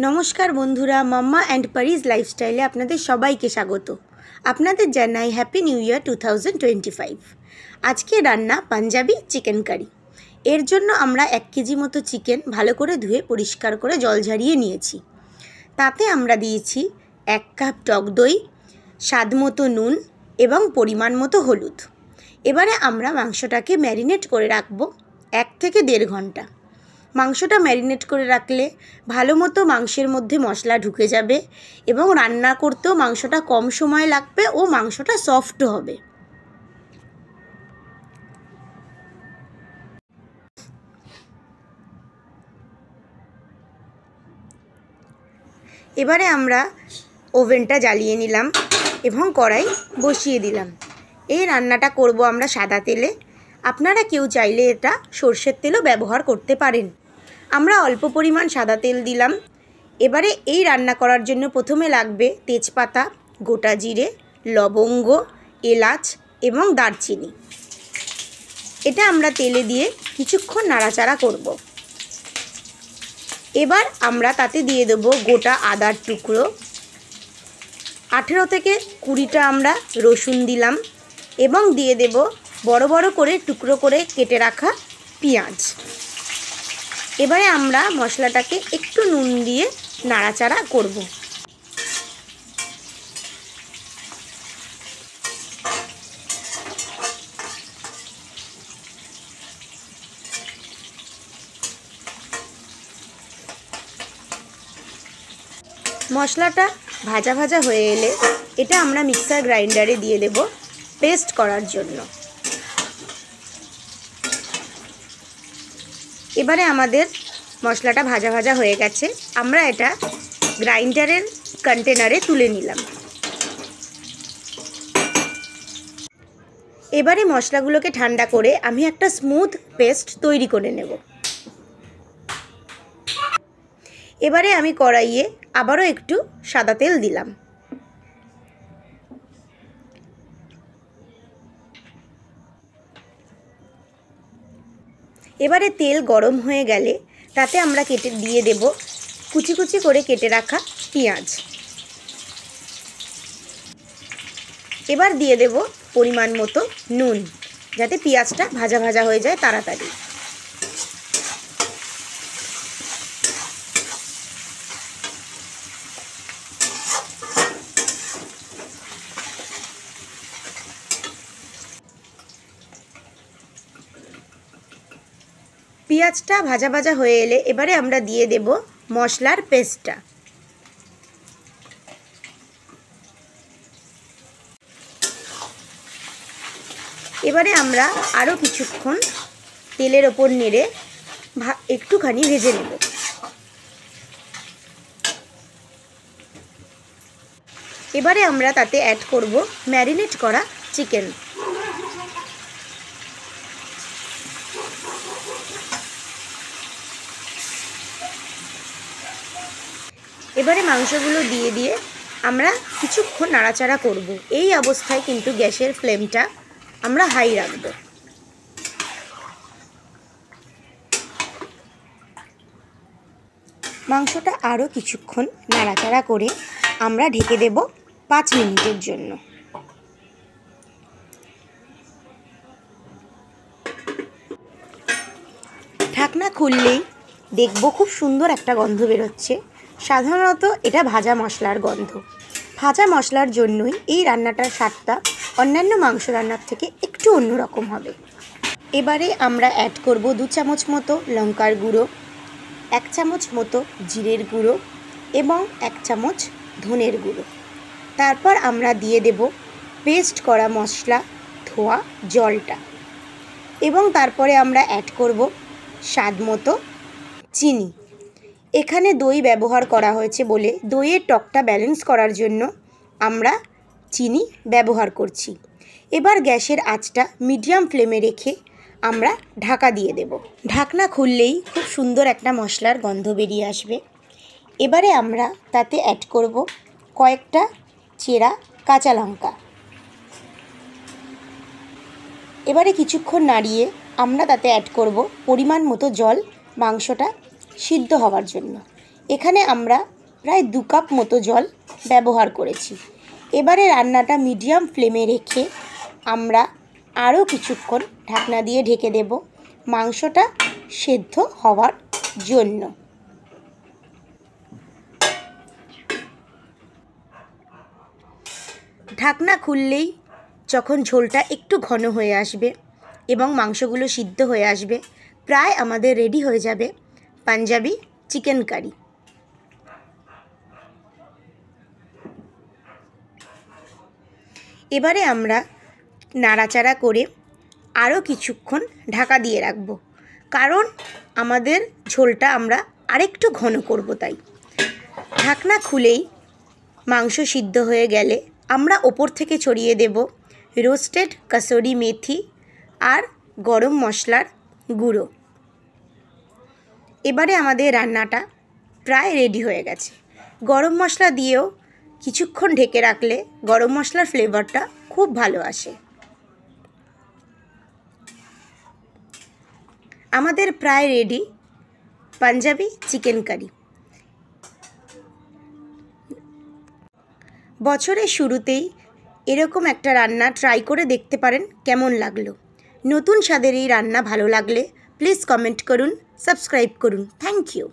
নমস্কার বন্ধুরা, মাম্মা অ্যান্ড পারিজ লাইফস্টাইলে আপনাদের সবাইকে স্বাগত। আপনাদের জানাই হ্যাপি নিউ ইয়ার 2025। আজকে রান্না পাঞ্জাবি চিকেন কারি। এর জন্য আমরা 1 কেজি মতো চিকেন ভালো করে ধুয়ে পরিষ্কার করে জল ঝরিয়ে নিয়েছি। তাতে আমরা দিয়েছি 1 কাপ টক দই, স্বাদ মতো নুন এবং পরিমাণ মতো হলুদ। এবারে আমরা মাংসটাকে ম্যারিনেট করে রাখবো 1 থেকে 1.5 ঘন্টা। মাংসটা ম্যারিনেট করে রাখলে ভালো মতো মাংসের মধ্যে মশলা ঢুকে যাবে এবং রান্না করতেও মাংসটা কম সময় লাগবে ও মাংসটা সফট হবে। এবারে আমরা ওভেনটা জ্বালিয়ে নিলাম এবং কড়াই বসিয়ে দিলাম। এই রান্নাটা করব আমরা সাদা তেলে। আপনারা কেউ চাইলে এটা সর্ষের তেলও ব্যবহার করতে পারেন। আমরা অল্প পরিমাণ সাদা তেল দিলাম। এবারে এই রান্না করার জন্য প্রথমে লাগবে তেজপাতা, গোটা জিরে, লবঙ্গ, এলাচ এবং দারচিনি। এটা আমরা তেলে দিয়ে কিছুক্ষণ নাড়াচাড়া করব। এবার আমরা তাতে দিয়ে দেব গোটা আদার টুকরো, 18 থেকে 20টা আমরা রসুন দিলাম এবং দিয়ে দেব বড় বড় করে টুকরো করে কেটে রাখা পেঁয়াজ। এবারে আমরা মশলাটাকে একটু নুন দিয়ে নাড়াচাড়া করব। মশলাটা ভাজা ভাজা হয়ে এলে এটা আমরা মিক্সার গ্রাইন্ডারে দিয়ে দেব পেস্ট করার জন্য। এবারে আমাদের মশলাটা ভাজা ভাজা হয়ে গেছে, আমরা এটা গ্রাইন্ডারের কন্টেনারে তুলে নিলাম। এবারে মশলাগুলোকে ঠান্ডা করে আমি একটা স্মুথ পেস্ট তৈরি করে নেব। এবারে আমি কড়াইয়ে আবারও একটু সাদা তেল দিলাম। এবারে তেল গরম হয়ে গেলে তাতে আমরা দিয়ে দেব কুচি কুচি করে কেটে রাখা পেঁয়াজ। এবার দিয়ে দেব পরিমাণ মতো নুন, যাতে পেঁয়াজটা ভাজা ভাজা হয়ে যায় তাড়াতাড়ি। পেঁয়াজটা ভাজা ভাজা হয়ে এলে এবারে আমরা দিয়ে দেব মশলার পেস্টটা। এবারে আমরা আরও কিছুক্ষণ তেলের ওপর নেড়ে একটুখানি ভেজে নেব। এবারে আমরা তাতে অ্যাড করব ম্যারিনেট করা চিকেন। এবারে মাংসগুলো দিয়ে আমরা কিছুক্ষণ নাড়াচাড়া করব। এই অবস্থায় কিন্তু গ্যাসের ফ্লেমটা আমরা হাই রাখব। মাংসটা আরও কিছুক্ষণ নাড়াচাড়া করে আমরা ঢেকে দেব 5 মিনিটের জন্য। ঢাকনা খুললেই দেখব খুব সুন্দর একটা গন্ধ বেরোচ্ছে। সাধারণত এটা ভাজা মশলার গন্ধ। ভাজা মশলার জন্যই এই রান্নাটার স্বাদটা অন্যান্য মাংস রান্নার থেকে একটু অন্যরকম হবে। এবারে আমরা অ্যাড করব 2 চামচ মতো লঙ্কার গুঁড়ো, 1 চামচ মতো জিরের গুঁড়ো এবং 1 চামচ ধনের গুঁড়ো। তারপর আমরা দিয়ে দেব পেস্ট করা মশলা ধোয়া জলটা এবং তারপরে আমরা অ্যাড করব স্বাদ মতো চিনি। এখানে দই ব্যবহার করা হয়েছে বলে দইয়ের টকটা ব্যালেন্স করার জন্য আমরা চিনি ব্যবহার করছি। এবার গ্যাসের আঁচটা মিডিয়াম ফ্লেমে রেখে আমরা ঢাকা দিয়ে দেব। ঢাকনা খুললেই খুব সুন্দর একটা মশলার গন্ধ বেরিয়ে আসবে। এবারে আমরা তাতে অ্যাড করব কয়েকটা চেরা কাঁচা লঙ্কা। এবারে কিছুক্ষণ নাড়িয়ে আমরা তাতে অ্যাড করব পরিমাণ মতো জল মাংসটা সিদ্ধ হওয়ার জন্য। এখানে আমরা প্রায় 2 কাপ মতো জল ব্যবহার করেছি। এবারে রান্নাটা মিডিয়াম ফ্লেমে রেখে আমরা আরও কিছুক্ষণ ঢাকনা দিয়ে ঢেকে দেব মাংসটা সেদ্ধ হওয়ার জন্য। ঢাকনা খুললেই যখন ঝোলটা একটু ঘন হয়ে আসবে এবং মাংসগুলো সিদ্ধ হয়ে আসবে, প্রায় আমাদের রেডি হয়ে যাবে পাঞ্জাবি চিকেন কারি। এবারে আমরা নাড়াচাড়া করে আরও কিছুক্ষণ ঢাকা দিয়ে রাখব, কারণ আমাদের ঝোলটা আমরা আরেকটু ঘন করব। তাই ঢাকনা খুলেই মাংস সিদ্ধ হয়ে গেলে আমরা ওপর থেকে ছড়িয়ে দেব রোস্টেড কাসুরি মেথি আর গরম মশলার গুঁড়ো। এবারে আমাদের রান্নাটা প্রায় রেডি হয়ে গেছে। গরম মশলা দিয়েও কিছুক্ষণ ঢেকে রাখলে গরম মশলার ফ্লেভারটা খুব ভালো আসে। আমাদের প্রায় রেডি পাঞ্জাবি চিকেন কারি। বছরের শুরুতেই এরকম একটা রান্না ট্রাই করে দেখতে পারেন কেমন লাগলো। নতুন স্বাদের এই রান্না ভালো লাগলে প্লিজ কমেন্ট করুন, সাবস্ক্রাইব করুন। Thank you.